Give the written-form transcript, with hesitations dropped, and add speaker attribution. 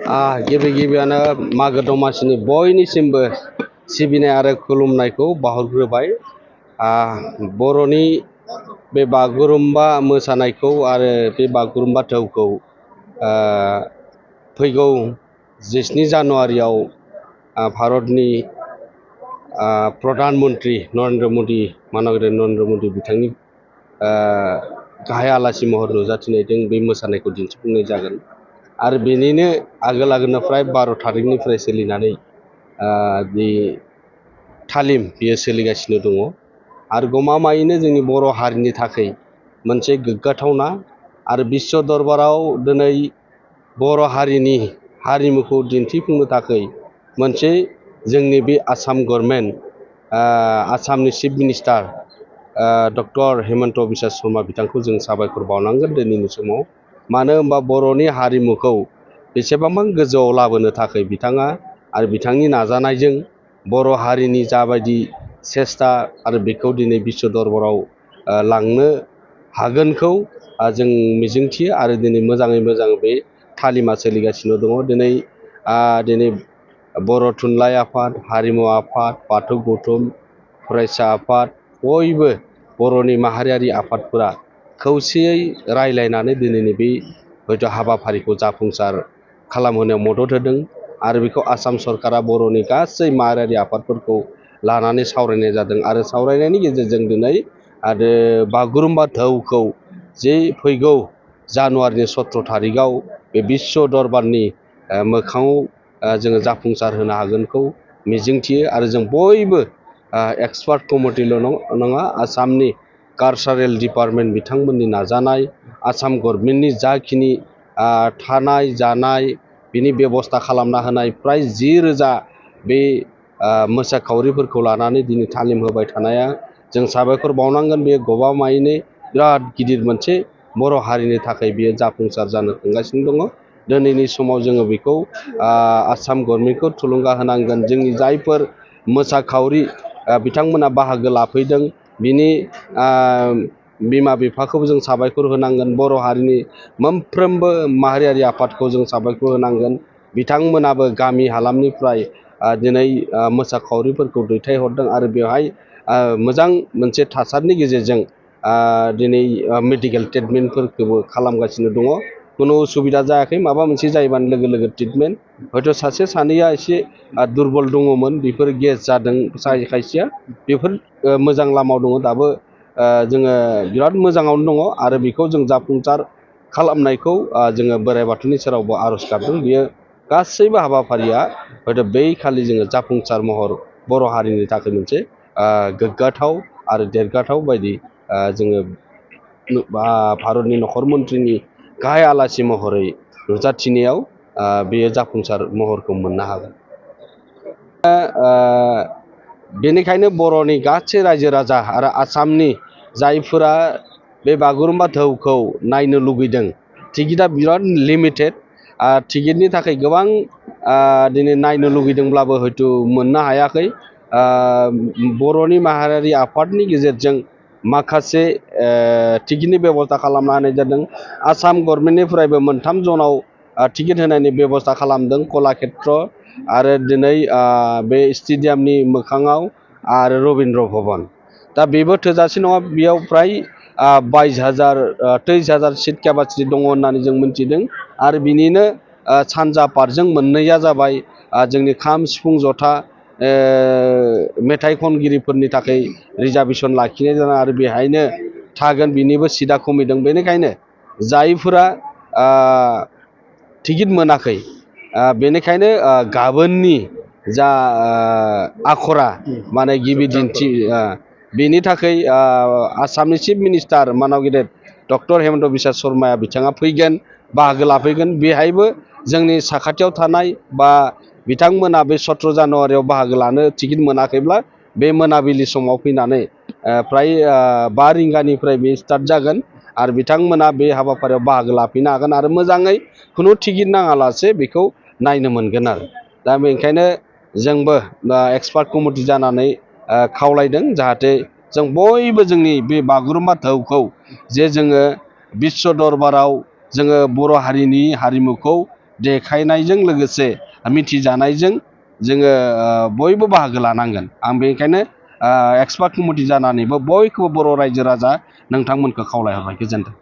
Speaker 1: गिबि गिबियावनो मागो दमासिनि बयनिसिमबो सिबिनाय आरो खुलुमनायखौ बावहरग्रोबाय। बर'नि बे बागुरुम्बा मोसानायखौ आरो बे बागुरुम्बा दोहौखौ फैगौ 17 जानुवारियाव भारतनि प्रधान मन्त्रि नरेन्द्र मदि माननीय नरेन्द्र मदि बिथांनि गाहाय आलासि महर नुजाथिनायजों बे मोसानायखौ दिन्थिफुंनाय जागोन आरो बेनिनो आगोलनिफ्राय 12 थारिखनिफ्राय सोलिनानै बे तालिम बियो सोलिगासिनो दङ आरो गमामायैनो जोंनि बर' हारिनि थाखाय मोनसे गोग्गाथावना आरो बिश्व दरबाराव दिनै बर' हारिनि हारिमुखौ दिन्थिफुंनो थाखाय मोनसे जोंनि बे आसाम गभर्नमेन्ट आसामनि chief minister doctor Hemant Biswa Sharma बिथांखौ जों साबायखर बावनांगोन दिनैनि समाव। मानो होनबा बर'नि हारिमुखौ बेसेबांबा गोजौआव लाबोनो थाखाय बिथाङा आरो बिथांनि नाजानायजों बर' हारिनि जाबायदि सेस्था आरो बेखौ दिनै बिश्व दरबाराव लांनो हागोनखौ जों मिजिंथियो आरो दिनै मोजाङै मोजां बे तालिमा सोलिगासिनो दङ। दिनै बर' थुनलाइ आफाद, हारिमु आफाद, बाथौ गौथुम, फरायसा आफाद बयबो बर'नि माहारियारि आफादफोरा खौसेयै रायलायनानै दिनैनि बे हयथ' हाबाफारिखौ जाफुंसार खालामहोनायाव मदद होदों आरो बेखौ आसाम सरकारा बर'नि गासै माहारियारि आफादफोरखौ लानानै सावरायनाय जादों आरो सावरायनायनि गेजेरजों दिनै आरो बागुरुम्बा दोहौखौ जे फैगौ जानुवारिनि 17 थारिखआव बे बिश्व दरबारनि मोखाङाव जोङो जाफुंसार होनो हागोनखौ मिजिंथियो आरो जों बयबो एक्सपार्ट कमिटिल' नङा आसामनि कालचारेल डिपार्टमेन्ट बिथांमोननि नाजानाय आसाम गभर्नमेन्टनि जाखिनि थानाय जानाय बिनि बेबस्था खालामना होनाय फ्राय 10,000 बे मोसाखावरिफोरखौ लानानै दिनै तालिम होबाय थानाया जों साबायखर बावनांगोन। बे गमामायैनो बिराद गिदिर मोनसे बर' हारिनि थाखाय बियो जाफुंसार जानो थांगासिनो दङ। दिनैनि समाव जोङो बेखौ आसाम गभर्नमेन्टखौ थुलुंगा होनांगोन। जोंनि जायफोर मोसाखावरि बिथांमोना बाहागो लाफैदों बिनि बिमा बिफाखौबो जों साबायखर होनांगोन। बर' हारिनि मोनफ्रोमबो माहारियारि आफादखौ जों साबायखर होनांगोन। बिथांमोनाबो गामि हालामनिफ्राय दिनै मोसाखावरिफोरखौ दैथायहरदों आरो बेवहाय मोजां मोनसे थासारिनि गेजेरजों दिनै मेडिकेल ट्रिटमेन्टफोरखौबो खालामगासिनो दङ। खुनु उसुबिदा जायाखै। माबा मोनसे जायोबानो लोगो लोगो ट्रिटमेन्ट। हयथ' सासे सानैया एसे दुरबल दङमोन, बेफोर गेस जादों खायसेया, बेफोर मोजां लामायाव दङ। दाबो जोङो बिराद मोजाङावनो दङ आरो बेखौ जों जाफुंसार खालामनायखौ जोङो बोराइ बाथौनि सेरावबो आर'ज गाबदों। बियो गासैबो हाबाफारिया हयथ' बै खालि जोङो जाफुंसार महर बर' हारिनि थाखाय मोनसे गोग्गाथाव आरो देरगाथाव बायदि जोङो भारतनि नखर मन्थ्रिनि गाहाय आलासि महरै नुजाथिनायाव बेयो जाफुंसार महरखौ मोननो हागोन। बेनिखायनो बर'नि गासै रायजो राजा आरो आसामनि जायफोरा बे बागुरुम्बा दोहौखौ नायनो लुगैदों, टिकेटआ बिराद लिमिटेड। टिकेटनि थाखाय गोबां दिनै नायनो लुगैदोंब्लाबो हयथ' मोननो हायाखै। बर'नि माहारियारि आफादनि गेजेरजों माखासे टिकेटनि बेबस्था खालामना होनाय जादों। आसाम गभर्नमेन्टनिफ्रायबो 3 जनाव टिकेट होनायनि बेबस्था खालामदों, कलाक्षेत्र आरो दिनै बे स्टेडियामनि मोखाङाव आरो रबीन्द्र भवन। दा बेबो थोजासे नङा। बेयाव फ्राय 23,000 सिट केपासिटि दङ होननानै जों मिथिदों आरो बिनिनो सानजा पार्टजों मोननैया जाबाय जोंनि खाम सिफुं जथा मेथाइ खनगिरिफोरनि थाखाय रिजार्भेसन लाखिनाय जादों आरो बेहायनो थागोन, बिनिबो सिटआ खमिदों। बेनिखायनो जायफोरा टिकेट मोनाखै, बेनिखायनो गाबोननि जा आखरा माने गिबि दिन्थि, बेनि थाखाय आसामनि चिफ मिनिस्टार माननीय डक्टर हेमन्त बिश्व शर्मा बिथाङा फैगोन, बाहागो लाफैगोन। बेहायबो जोंनि साखाथियाव थानाय बा बिथांमोना बे 17 जानुवारियाव बाहागो लानो टिकेट मोनाखैब्ला बे मोनाबिलि समाव फैनानै फ्राय 5 रिंगानिफ्राय बे स्टार्ट जागोन आरो बिथांमोना बे हाबाफारियाव बाहागो लाफैनो हागोन आरो मोजाङै खुनु टिकेट नाङालासे बेखौ नायनो मोनगोन आरो। दा बेनिखायनो जोंबो एक्सपार्ट कमिटि जानानै खावलायदों जाहाथे जों बयबो जोंनि बे बागुरुम्बा दोहौखौ जे जोङो बिश्व दरबाराव जोङो बर' हारिनि हारिमुखौ देखायनायजों लोगोसे मिथिजानायजों जोङो बयबो बाहागो लानांगोन। आं बेनिखायनो एक्सपार्ट कमिटि जानानैबो बयखौबो बर' रायजो राजा नोंथांमोनखौ खावलायहरबाय। गोजोन्थों।